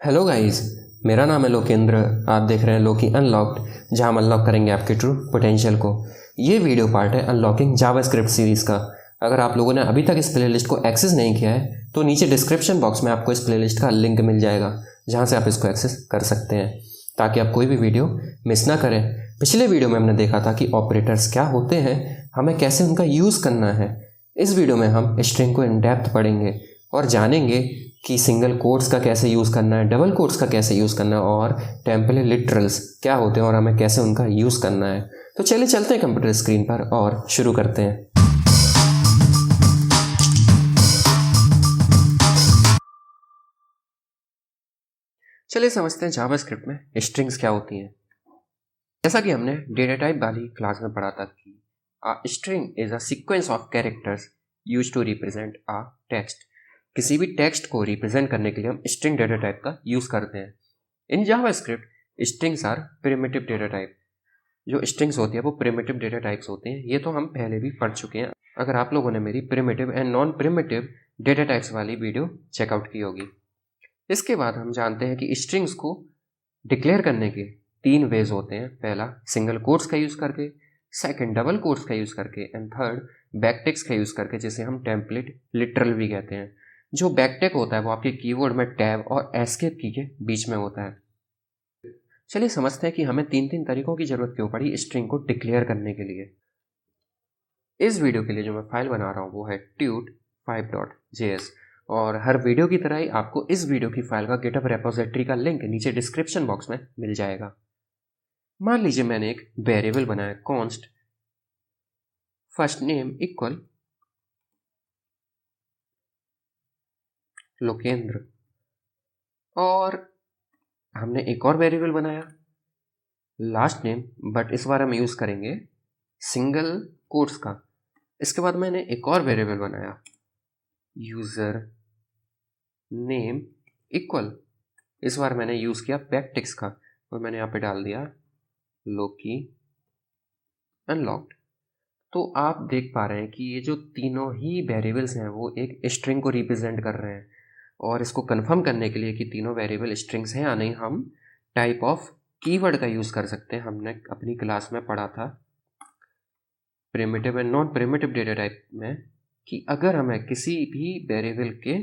Hello guys, मेरा नाम है लोकेंद्र। आप देख रहे हैं लोकी अनलॉक्ड, जहां हम अनलॉक करेंगे आपके ट्रू पोटेंशियल को। ये वीडियो पार्ट है अनलॉकिंग जावास्क्रिप्ट सीरीज़ का। अगर आप लोगों ने अभी तक इस प्लेलिस्ट को एक्सेस नहीं किया है तो नीचे डिस्क्रिप्शन बॉक्स में आपको इस प्लेलिस्ट का लिंक मिल जाएगा, जहां से आप इसको एक्सेस कर सकते हैं ताकि आप कोई भी वीडियो मिस ना करें। पिछले वीडियो में हमने देखा था कि ऑपरेटर्स क्या होते हैं, हमें कैसे उनका यूज़ करना है। इस वीडियो में हम स्ट्रिंग को इन डेप्थ पढ़ेंगे और जानेंगे कि सिंगल कोट्स का कैसे यूज़ करना है, डबल कोट्स का कैसे यूज़ करना है और टेम्पलेट लिटरल्स क्या होते हैं और हमें कैसे उनका यूज़ करना है। तो चलिए चलते हैं कंप्यूटर स्क्रीन पर और शुरू करते हैं। चलिए समझते हैं जावास्क्रिप्ट में स्ट्रिंग्स क्या होती हैं। जैसा कि हमने डेटा टाइप वाली क्लास में पढ़ा था कि a string is a sequence of characters used to represent a text. किसी भी टेक्स्ट को रिप्रेजेंट करने के लिए हम स्ट्रिंग डेटा टाइप का यूज़ करते हैं। In JavaScript strings are primitive data type. जो स्ट्रिंग्स होती है वो प्रिमिटिव डेटा टाइप्स होते हैं। ये तो हम पहले भी पढ़ चुके हैं, अगर आप लोगों ने मेरी primitive and non primitive data types वाली वीडियो चेकआउट की होगी। इसके बाद हम जानते हैं कि स्ट्रिंग्स को डिक्लेयर करने के 3 वेज होते हैं। पहला सिंगल कोट्स का यूज़ करके, सेकंड डबल कोट्स का यूज़ करके एंड थर्ड बैकटिक्स का यूज़ करके, जिसे हम टेम्पलेट लिटरल भी कहते हैं। जो बैकटिक होता है वो आपके कीबोर्ड में टैब और एस्केप की के बीच में होता है। चलिए समझते हैं कि हमें 3 तरीकों की ज़रूरत क्यों पड़ी स्ट्रिंग को डिक्लेयर करने के लिए। इस वीडियो के लिए जो मैं फाइल बना रहा हूँ वो है tut5.js और हर वीडियो की तरह ही आपको इस वीडियो की फाइल का गिटहब रेपोजिटरी का लिंक नीचे डिस्क्रिप्शन बॉक्स में मिल जाएगा। मान लीजिए मैंने एक वेरिएबल बनाया const first name equal Lokendra, और हमने एक और वेरिएबल बनाया लास्ट नेम, बट इस बार हम यूज़ करेंगे सिंगल कोट्स का। इसके बाद मैंने एक और वेरिएबल बनाया यूज़र नेम इक्वल, इस बार मैंने यूज़ किया बैकटिक्स का और मैंने यहाँ पे डाल दिया लोकी अनलॉक्ड। तो आप देख पा रहे हैं कि ये जो तीनों ही वेरिएबल्स हैं वो एक स्ट्रिंग को रिप्रेजेंट कर रहे हैं। और इसको कंफर्म करने के लिए कि तीनों वेरिएबल स्ट्रिंग्स हैं या नहीं, हम टाइप ऑफ कीवर्ड का यूज़ कर सकते हैं। हमने अपनी क्लास में पढ़ा था primitive and non primitive data type में कि अगर हमें किसी भी वेरिएबल के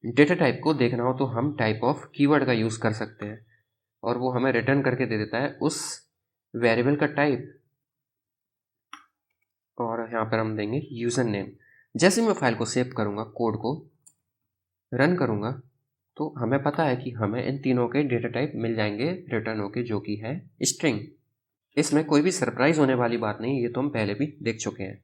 डेटा टाइप को देखना हो तो हम टाइप ऑफ कीवर्ड का यूज़ कर सकते हैं और वो हमें रिटर्न करके दे देता है उस वेरिएबल का टाइप। और यहाँ पर हम देंगे यूज़र नेम। जैसे मैं फाइल को सेव करूँगा, कोड को रन करूँगा, तो हमें पता है कि हमें इन तीनों के डेटा टाइप मिल जाएंगे रिटर्न होके, जो कि है स्ट्रिंग। इसमें कोई भी सरप्राइज होने वाली बात नहीं, ये तो हम पहले भी देख चुके हैं।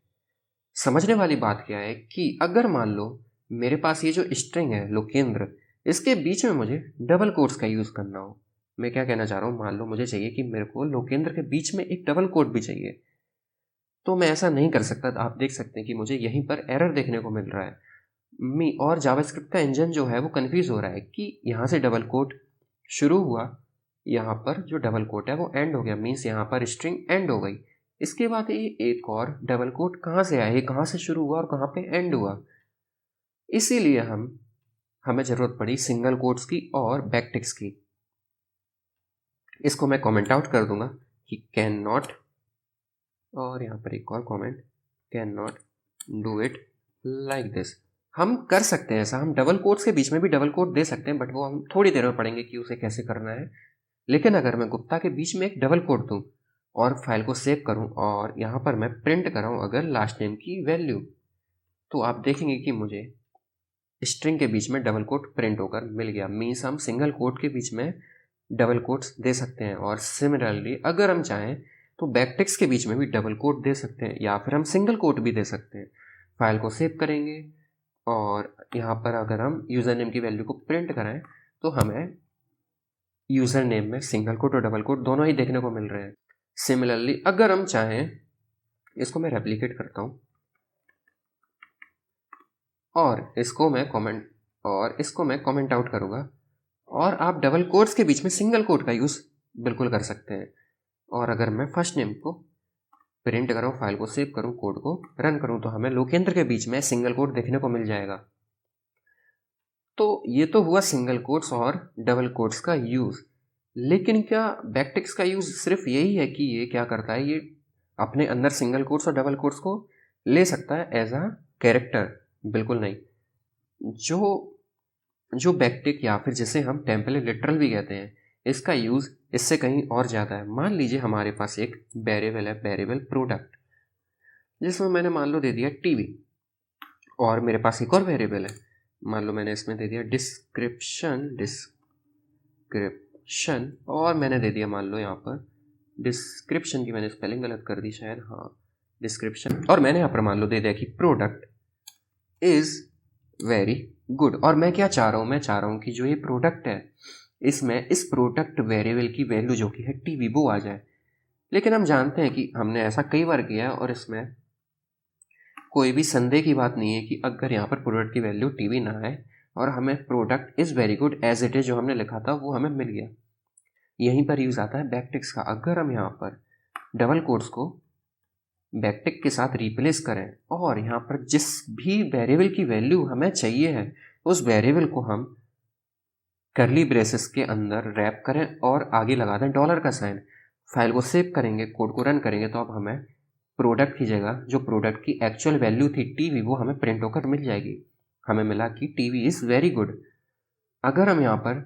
समझने वाली बात क्या है कि अगर मान लो मेरे पास ये जो स्ट्रिंग है लोकेंद्र, इसके बीच में मुझे डबल कोट्स का यूज़ करना हो। मैं क्या कहना चाह रहा हूँ, मान लो मुझे चाहिए कि मेरे को लोकेंद्र के बीच में एक डबल कोट भी चाहिए, तो मैं ऐसा नहीं कर सकता। आप देख सकते हैं कि मुझे यहीं पर एरर देखने को मिल रहा है और जावास्क्रिप्ट का इंजन जो है वो कंफ्यूज हो रहा है कि यहाँ से डबल कोट शुरू हुआ, यहाँ पर जो डबल कोट है वो एंड हो गया, मीन्स यहाँ पर स्ट्रिंग एंड हो गई। इसके बाद ये एक और डबल कोट कहाँ से आया, ये कहाँ से शुरू हुआ और कहाँ पे एंड हुआ। इसीलिए हमें ज़रूरत पड़ी सिंगल कोट्स की और बैकटिक्स की। इसको मैं कमेंट आउट कर दूंगा कि कैन नॉट, और यहाँ पर एक और comment, can not do it like this. हम कर सकते हैं ऐसा, हम डबल कोट्स के बीच में भी डबल कोट दे सकते हैं, बट वो हम थोड़ी देर में पढ़ेंगे कि उसे कैसे करना है। लेकिन अगर मैं गुप्ता के बीच में एक डबल कोट दूं और फाइल को सेव करूं और यहाँ पर मैं प्रिंट कराऊं अगर लास्ट नेम की वैल्यू, तो आप देखेंगे कि मुझे स्ट्रिंग के बीच में डबल कोट प्रिंट होकर मिल गया। मीन्स हम सिंगल कोट के बीच में डबल कोट्स दे सकते हैं। और सिमिलरली अगर हम चाहें तो बैकटिक्स के बीच में भी डबल कोट दे सकते हैं या फिर हम सिंगल कोट भी दे सकते हैं। फाइल को सेव करेंगे और यहाँ पर अगर हम यूज़र नेम की वैल्यू को प्रिंट कराएं तो हमें यूज़र नेम में सिंगल कोट और डबल कोट दोनों ही देखने को मिल रहे हैं। सिमिलरली अगर हम चाहें, इसको मैं रेप्लिकेट करता हूँ और इसको मैं कमेंट आउट करूँगा, और आप डबल कोट्स के बीच में सिंगल कोट का यूज़ बिल्कुल कर सकते हैं। और अगर मैं फर्स्ट नेम को प्रिंट करूँ, फाइल को सेव करूँ, कोड को रन करूँ, तो हमें लोकेंद्र के बीच में सिंगल कोट देखने को मिल जाएगा। तो ये तो हुआ सिंगल कोट्स और डबल कोट्स का यूज़, लेकिन क्या बैकटिक्स का यूज़ सिर्फ यही है कि ये क्या करता है, ये अपने अंदर सिंगल कोट्स और डबल कोट्स को ले सकता है एज अ कैरेक्टर? बिल्कुल नहीं। जो जो बैकटिक या फिर जिसे हम टेम्पलेट लिटरल भी कहते हैं, इसका यूज़ इससे कहीं और ज़्यादा है। मान लीजिए हमारे पास एक वेरिएबल है, वेरिएबल प्रोडक्ट, जिसमें मैंने मान लो दे दिया टीवी, और मेरे पास एक और वेरिएबल है, मान लो मैंने इसमें दे दिया डिस्क्रिप्शन, और मैंने दे दिया मान लो यहाँ पर डिस्क्रिप्शन की मैंने स्पेलिंग गलत कर दी शायद, हाँ डिस्क्रिप्शन, और मैंने यहाँ पर मान लो दे दिया कि प्रोडक्ट इज़ वेरी गुड। और मैं क्या चाह रहा हूँ, मैं चाह रहा हूँ कि जो ये प्रोडक्ट है इसमें इस प्रोडक्ट वेरिएबल की वैल्यू जो कि है टीवी वो आ जाए। लेकिन हम जानते हैं कि हमने ऐसा कई बार किया है और इसमें कोई भी संदेह की बात नहीं है कि अगर यहाँ पर प्रोडक्ट की वैल्यू टीवी ना आए और हमें product is very good as it is जो हमने लिखा था वो हमें मिल गया। यहीं पर यूज़ आता है बैकटिक्स का। अगर हम यहाँ पर डबल कोट्स को बैकटिक के साथ रिप्लेस करें और यहाँ पर जिस भी वेरिएबल की वैल्यू हमें चाहिए है उस वेरिएबल को हम करली ब्रेसेस के अंदर रैप करें और आगे लगा दें डॉलर का साइन, फाइल को सेव करेंगे, कोड को रन करेंगे, तो अब हमें प्रोडक्ट की जगह जो प्रोडक्ट की एक्चुअल वैल्यू थी टीवी वो हमें प्रिंट होकर मिल जाएगी। हमें मिला कि टीवी इज़ वेरी गुड। अगर हम यहाँ पर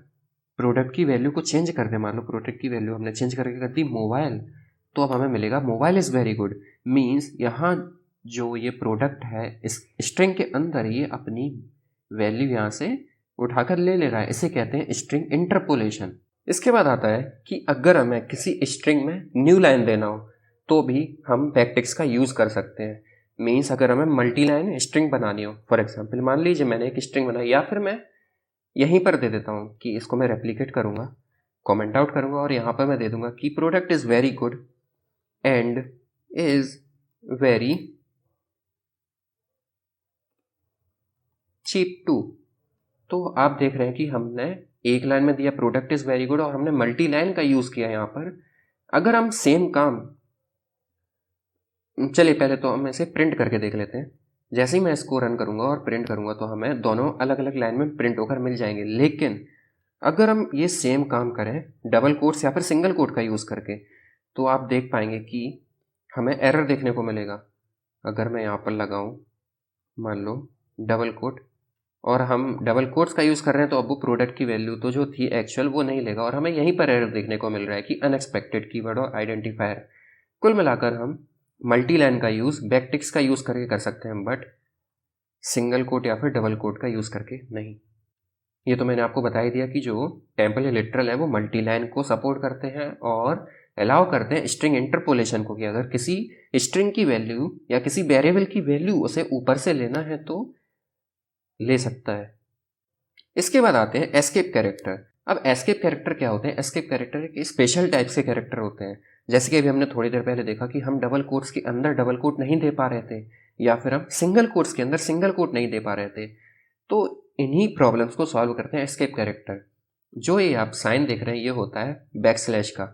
प्रोडक्ट की वैल्यू को चेंज कर दें, मान लो प्रोडक्ट की वैल्यू हमने चेंज करके कर दी मोबाइल, तो अब हमें मिलेगा mobile is very good. Means यहाँ जो ये प्रोडक्ट है इस स्ट्रिंग के अंदर ये अपनी वैल्यू यहाँ से उठाकर ले रहा है, इसे कहते हैं स्ट्रिंग इंटरपोलेशन। इसके बाद आता है कि अगर हमें किसी स्ट्रिंग में न्यू लाइन देना हो तो भी हम बैकटिक्स का यूज़ कर सकते हैं। मीन्स अगर हमें मल्टी लाइन स्ट्रिंग बनानी हो, फॉर एग्जाम्पल मान लीजिए मैंने एक स्ट्रिंग बनाई, या फिर मैं यहीं पर दे देता हूँ कि इसको मैं रेप्लिकेट करूँगा, कमेंट आउट करूँगा और यहाँ पर मैं दे दूँगा कि product is very good and is very cheap too. तो आप देख रहे हैं कि हमने एक लाइन में दिया प्रोडक्ट इज़ वेरी गुड और हमने मल्टी लाइन का यूज़ किया यहाँ पर। अगर हम सेम काम, चलिए पहले तो हम इसे प्रिंट करके देख लेते हैं। जैसे ही मैं इसको रन करूँगा और प्रिंट करूँगा तो हमें दोनों अलग अलग लाइन में प्रिंट होकर मिल जाएंगे। लेकिन अगर हम ये सेम काम करें डबल कोट्स या फिर सिंगल कोट का यूज़ करके, तो आप देख पाएंगे कि हमें एरर देखने को मिलेगा। अगर मैं यहाँ पर लगाऊँ मान लो डबल कोट और हम डबल कोट्स का यूज़ कर रहे हैं, तो अब वो प्रोडक्ट की वैल्यू तो जो थी एक्चुअल वो नहीं लेगा और हमें यहीं पर एरर देखने को मिल रहा है कि अनएक्सपेक्टेड कीवर्ड और आइडेंटिफायर। कुल मिलाकर हम मल्टी लाइन का यूज़ बैकटिक्स का यूज़ करके कर सकते हैं, बट सिंगल कोट या फिर डबल कोट का यूज़ करके नहीं। ये तो मैंने आपको बता ही दिया कि जो टेम्पल या लिटरल है वो मल्टी लाइन को सपोर्ट करते हैं और अलाउ करते हैं स्ट्रिंग इंटरपोलेशन को, कि अगर किसी स्ट्रिंग की वैल्यू या किसी वेरिएबल की वैल्यू उसे ऊपर से लेना है तो ले सकता है। इसके बाद आते हैं एस्केप कैरेक्टर। अब एस्केप कैरेक्टर क्या होते हैं? एस्केप कैरेक्टर एक स्पेशल टाइप से कैरेक्टर होते हैं। जैसे कि अभी हमने थोड़ी देर पहले देखा कि हम डबल कोट्स के अंदर डबल कोट नहीं दे पा रहे थे, या फिर हम सिंगल कोट्स के अंदर सिंगल कोट नहीं दे पा रहे थे। तो इन्हीं प्रॉब्लम्स को सॉल्व करते हैं एस्केप कैरेक्टर। जो ये आप साइन देख रहे हैं ये होता है बैकस्लैश का।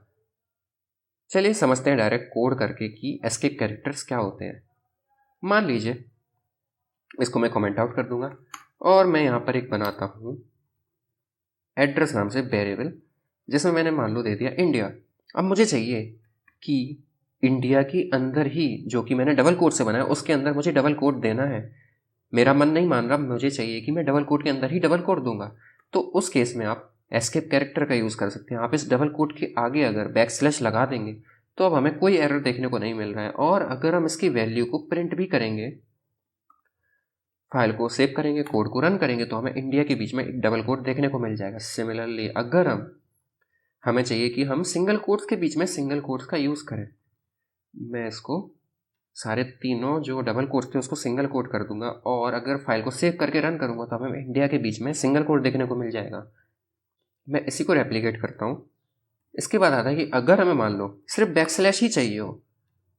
चलिए समझते हैं डायरेक्ट कोड करके कि एस्केप कैरेक्टर्स क्या होते हैं। मान लीजिए इसको मैं कमेंट आउट कर दूंगा और मैं यहाँ पर एक बनाता हूँ एड्रेस नाम से वेरिएबल, जिसमें मैंने मान लो दे दिया इंडिया। अब मुझे चाहिए कि इंडिया के अंदर ही जो कि मैंने डबल कोट से बनाया उसके अंदर मुझे डबल कोट देना है। मेरा मन नहीं मान रहा, मुझे चाहिए कि मैं डबल कोट के अंदर ही डबल कोट दूंगा। तो उस केस में आप एस्केप कैरेक्टर का यूज़ कर सकते हैं। आप इस डबल कोट के आगे अगर बैकस्लैश लगा देंगे तो अब हमें कोई एरर देखने को नहीं मिल रहा है। और अगर हम इसकी वैल्यू को प्रिंट भी करेंगे, फाइल को सेव करेंगे, कोड को रन करेंगे, तो हमें इंडिया के बीच में एक डबल कोट देखने को मिल जाएगा। सिमिलरली अगर हमें चाहिए कि हम सिंगल कोट्स के बीच में सिंगल कोट्स का यूज़ करें, मैं इसको सारे तीनों जो डबल कोट्स थे उसको सिंगल कोट कर दूंगा और अगर फाइल को सेव करके रन करूंगा तो हमें इंडिया के बीच में सिंगल कोट देखने को मिल जाएगा। मैं इसी को रेप्लिकेट करता हूँ। इसके बाद आता है कि अगर हमें मान लो सिर्फ बैकस्लैश ही चाहिए हो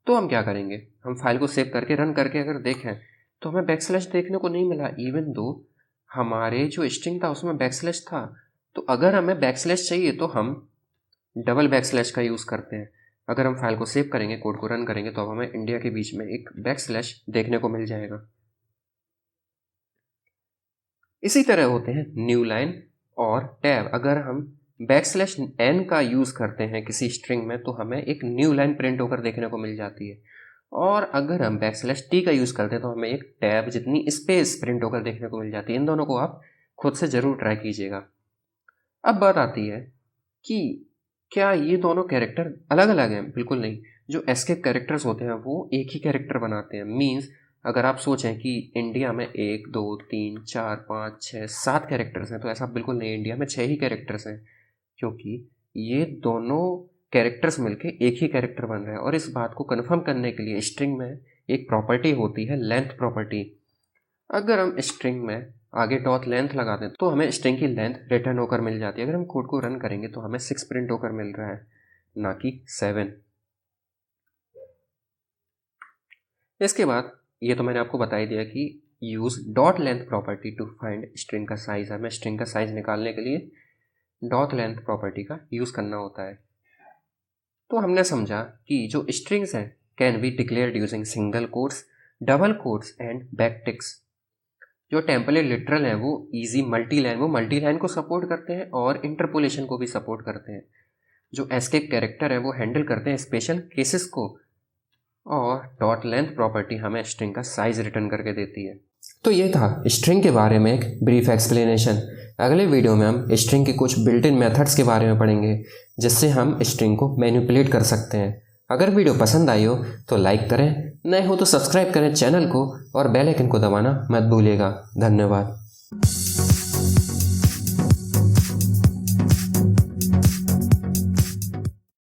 तो हम क्या करेंगे, हम फाइल को सेव करके रन करके अगर देखें तो हमें बैकस्लैश देखने को नहीं मिला, इवन दो हमारे जो स्ट्रिंग था उसमें बैकस्लैश था। तो अगर हमें बैकस्लैश चाहिए तो हम डबल बैकस्लैश का यूज़ करते हैं। अगर हम फाइल को सेव करेंगे, कोड को रन करेंगे, तो अब हमें इंडिया के बीच में एक बैकस्लैश देखने को मिल जाएगा। इसी तरह होते हैं न्यू लाइन और टैब। अगर हम \n का यूज़ करते हैं किसी स्ट्रिंग में तो हमें एक न्यू लाइन प्रिंट होकर देखने को मिल जाती है, और अगर हम \t का यूज़ करते हैं तो हमें एक टैब जितनी स्पेस प्रिंट होकर देखने को मिल जाती है। इन दोनों को आप खुद से ज़रूर ट्राई कीजिएगा। अब बात आती है कि क्या ये दोनों कैरेक्टर अलग अलग हैं? बिल्कुल नहीं। जो एस्केप कैरेक्टर्स होते हैं वो एक ही कैरेक्टर बनाते हैं। मीन्स अगर आप सोचें कि इंडिया में 1 2 3 4 5 6 7 कैरेक्टर्स हैं, तो ऐसा बिल्कुल नहीं। इंडिया में 6 ही कैरेक्टर्स हैं, क्योंकि ये दोनों कैरेक्टर्स मिलके एक ही कैरेक्टर बन रहे हैं। और इस बात को कन्फर्म करने के लिए स्ट्रिंग में एक प्रॉपर्टी होती है, लेंथ प्रॉपर्टी। अगर हम स्ट्रिंग में आगे डॉट लेंथ लगा दें तो हमें स्ट्रिंग की लेंथ रिटर्न होकर मिल जाती है। अगर हम कोड को रन करेंगे तो हमें 6 प्रिंट होकर मिल रहा है, ना कि 7। इसके बाद ये तो मैंने आपको बता ही दिया कि use dot length property to find string का साइज़। हमें स्ट्रिंग का साइज़ निकालने के लिए डॉट लेंथ प्रॉपर्टी का यूज़ करना होता है। तो हमने समझा कि जो स्ट्रिंग्स हैं can be declared using single quotes, double quotes and backticks. जो टेम्पलेट लिटरल हैं वो ईजी मल्टी लाइन को सपोर्ट करते हैं और इंटरपोलेशन को भी सपोर्ट करते हैं। जो एस्केप कैरेक्टर है वो हैंडल करते हैं स्पेशल केसेस को, और डॉट लेंथ प्रॉपर्टी हमें स्ट्रिंग का साइज रिटर्न करके देती है। तो ये था स्ट्रिंग के बारे में एक ब्रीफ एक्सप्लेनेशन। अगले वीडियो में हम स्ट्रिंग के कुछ बिल्ट इन मेथड्स के बारे में पढ़ेंगे जिससे हम स्ट्रिंग को मैनिपुलेट कर सकते हैं। अगर वीडियो पसंद आई हो तो लाइक करें, नए हो तो सब्सक्राइब करें चैनल को, और बेल आइकन को दबाना मत भूलिएगा। धन्यवाद।